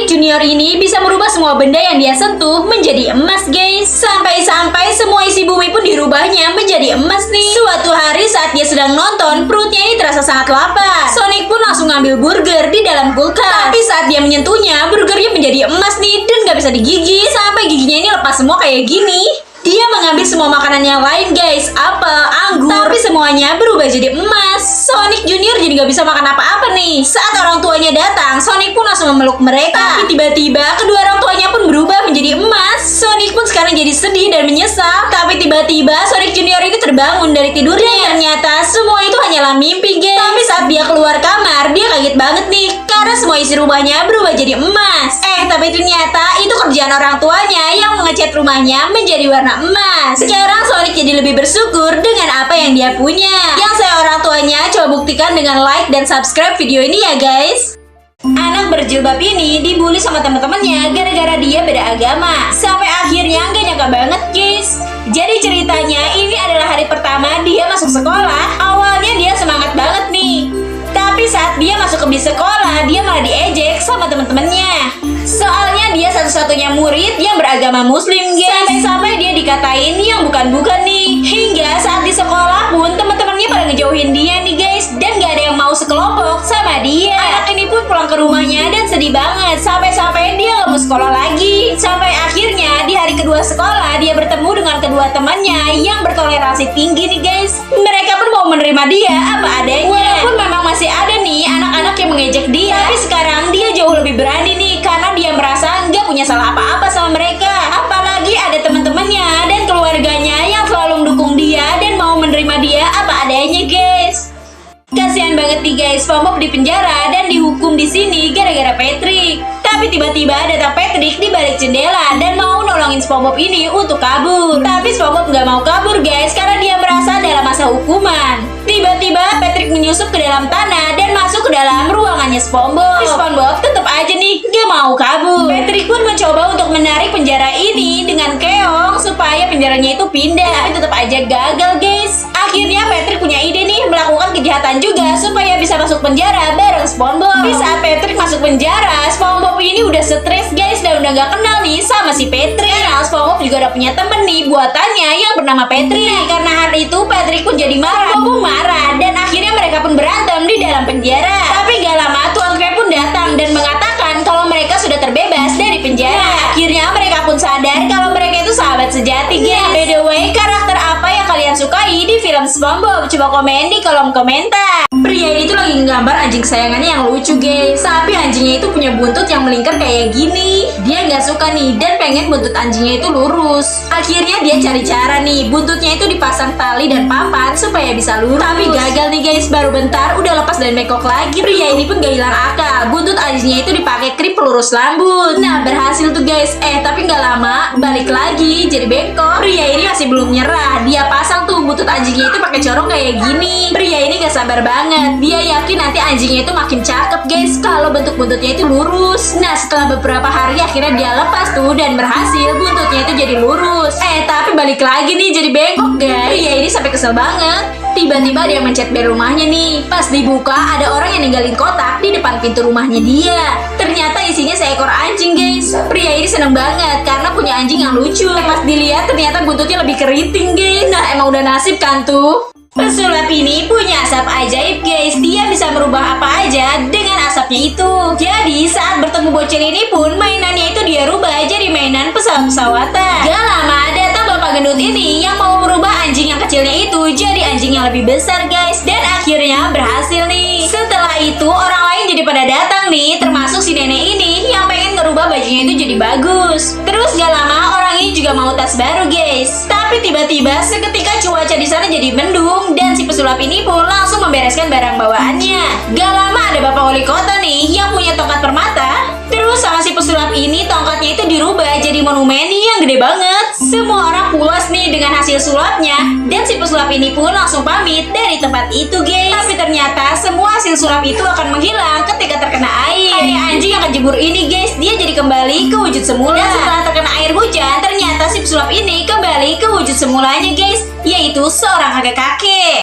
Sonic Junior ini bisa merubah semua benda yang dia sentuh menjadi emas, guys. Sampai-sampai semua isi bumi pun dirubahnya menjadi emas nih. Suatu hari saat dia sedang nonton, perutnya ini terasa sangat lapar. Sonic pun langsung ngambil burger di dalam kulkas. Tapi saat dia menyentuhnya, burgernya menjadi emas nih dan gak bisa digigit. Sampai giginya ini lepas semua kayak gini. Dia mengambil semua makanan yang lain, guys, apel, anggur, tapi semuanya berubah jadi emas. Sonic Junior jadi gak bisa makan apa-apa nih. Saat orang tuanya datang, Sonic pun langsung memeluk mereka. Tapi tiba-tiba kedua orang tuanya pun berubah menjadi emas. Sonic pun sekarang jadi sedih dan menyesal. Tapi tiba-tiba Sonic Junior ini terbangun dari tidurnya. Ternyata semua itu hanyalah mimpi, guys. Tapi saat dia keluar kamar, dia kaget banget nih karena semua isi rumahnya berubah jadi emas. Tapi ternyata itu kerjaan orang tuanya yang mengecat rumahnya menjadi warna emas. Sekarang Sonic jadi lebih bersyukur dengan apa yang dia punya. Yang saya orang tuanya coba buktikan dengan like dan subscribe video ini ya, guys. Anak berjilbab ini dibully sama teman-temannya gara-gara dia beda agama. Sampai akhirnya gak nyangka banget, guys. Jadi ceritanya ini adalah hari pertama dia masuk sekolah. Awalnya dia semangat banget nih. Tapi saat dia masuk ke bis sekolah, dia malah diejek sama teman-temannya. Soalnya dia satu-satunya murid yang beragama muslim, guys. Sampai-sampai dia dikatain yang bukan-bukan nih. Hingga saat di sekolah pun teman-temannya pada ngejauhin dia nih, guys. Dan gak ada yang mau sekelompok sama dia. Anak ini pun pulang ke rumahnya dan sedih banget. Sampai-sampai dia gak mau sekolah lagi. Sampai akhirnya di hari kedua sekolah dia bertemu dengan kedua temannya yang bertoleransi tinggi nih, guys. Mereka pun mau menerima dia apa adanya. Walaupun memang masih ada nih anak-anak yang mengejek dia, tapi sekarang dia jauh lebih berani nih karena dia merasa nggak punya salah apa-apa sama mereka. Apalagi ada teman-temannya dan keluarganya yang selalu mendukung dia dan mau menerima dia apa adanya, guys. Kasihan banget nih, guys. SpongeBob di penjara dan dihukum di sini gara-gara Patrick. Tapi tiba-tiba datang Patrick di balik jendela dan mau nolongin SpongeBob ini untuk kabur. Tapi SpongeBob nggak mau kabur, guys, karena dia merasa dalam masa hukuman. Tiba-tiba Patrick menyusup ke dalam tanah dan masuk ke dalam ruangannya SpongeBob. SpongeBob tetap aja nih gak mau kabur. Patrick pun mencoba untuk menarik penjara ini dengan keong supaya penjaranya itu pindah, tapi tetap aja gagal, guys. Akhirnya Patrick punya ide nih melakukan kejahatan juga supaya bisa masuk penjara bareng SpongeBob. Tapi saat Patrick masuk penjara, SpongeBob ini udah stres, guys, dan udah gak kenal nih sama si Patrick. Karena SpongeBob juga udah punya temen nih buatannya yang bernama Patrick. Nah, karena hal itu Patrick pun jadi marah. SpongeBob marah dan akhirnya mereka pun berantem di dalam penjara. Tapi gak lama Tuan Crab pun datang dan mengatakan kalau mereka sudah terbebas dari penjara. Akhirnya mereka pun sadar kalau mereka itu sahabat sejati, guys. By the way, karakter apa yang kalian sukai di film SpongeBob? Coba komen di kolom komentar. Pria ini tuh lagi nggambar anjing kesayangannya yang lucu, guys. Tapi anjingnya itu punya buntut yang melingkar kayak gini. Dia nggak suka nih dan pengen buntut anjingnya itu lurus. Akhirnya dia cari cara nih, buntutnya itu dipasang tali dan papan supaya bisa lurus. Tapi gagal nih, guys. Baru bentar udah lepas dan bengkok lagi. Pria ini pun gak hilang akal. Buntut anjingnya itu dipakai klip pelurus rambut. Nah, berhasil tuh, guys. Tapi nggak lama balik lagi jadi bengkok. Pria ini masih belum nyerah. Dia pasang tuh buntut anjingnya itu pakai corong kayak gini. Pria ini gak sabar banget. Dia yakin nanti anjingnya itu makin cakep, guys, kalau bentuk buntutnya itu lurus. Nah, setelah beberapa hari akhirnya dia lepas tuh dan berhasil buntutnya itu jadi lurus. Tapi balik lagi nih jadi bengkok, guys. Pria ini sampai kesel banget. Tiba-tiba dia mencet bel rumahnya nih. Pas dibuka ada orang yang ninggalin kotak di depan pintu rumahnya dia. Ternyata isinya seekor anjing, guys. Pria ini seneng banget karena punya anjing yang lucu. Pas dilihat ternyata buntutnya lebih keriting, guys. Nah, emang udah nasib kan tuh. Pesulap ini punya asap ajaib, guys. Dia bisa merubah apa aja dengan asapnya itu. Jadi saat bertemu bocil ini pun mainannya itu dia rubah jadi mainan pesawat-pesawatan. Gak lama datang bapak gendut ini yang mau merubah anjing yang kecilnya itu jadi anjing yang lebih besar, guys. Dan akhirnya berhasil nih. Setelah itu orang lain jadi pada datang nih, termasuk si nenek ini yang pengen ngerubah bajunya itu jadi bagus. Terus gak lama orang ini juga mau tas baru, guys. Tapi tiba-tiba seketika cuaca di sana jadi mendung dan si pesulap ini pun langsung membereskan barang bawaannya. Gak lama ada bapak wali kota nih yang punya tongkat permata. Terus sama si pesulap ini tongkatnya itu dirubah jadi monumen yang gede banget. Semua orang puas nih dengan hasil sulapnya dan si pesulap ini pun langsung pamit dari tempat itu, guys. Tapi ternyata semua hasil sulap itu akan menghilang ketika terkena air. Kayak anjing yang kejebur ini, guys, dia jadi kembali ke wujud semula. Dan setelah terkena air hujan, ternyata si pesulap ini kembali ke wujud semulanya, guys, yaitu seorang kakek-kakek.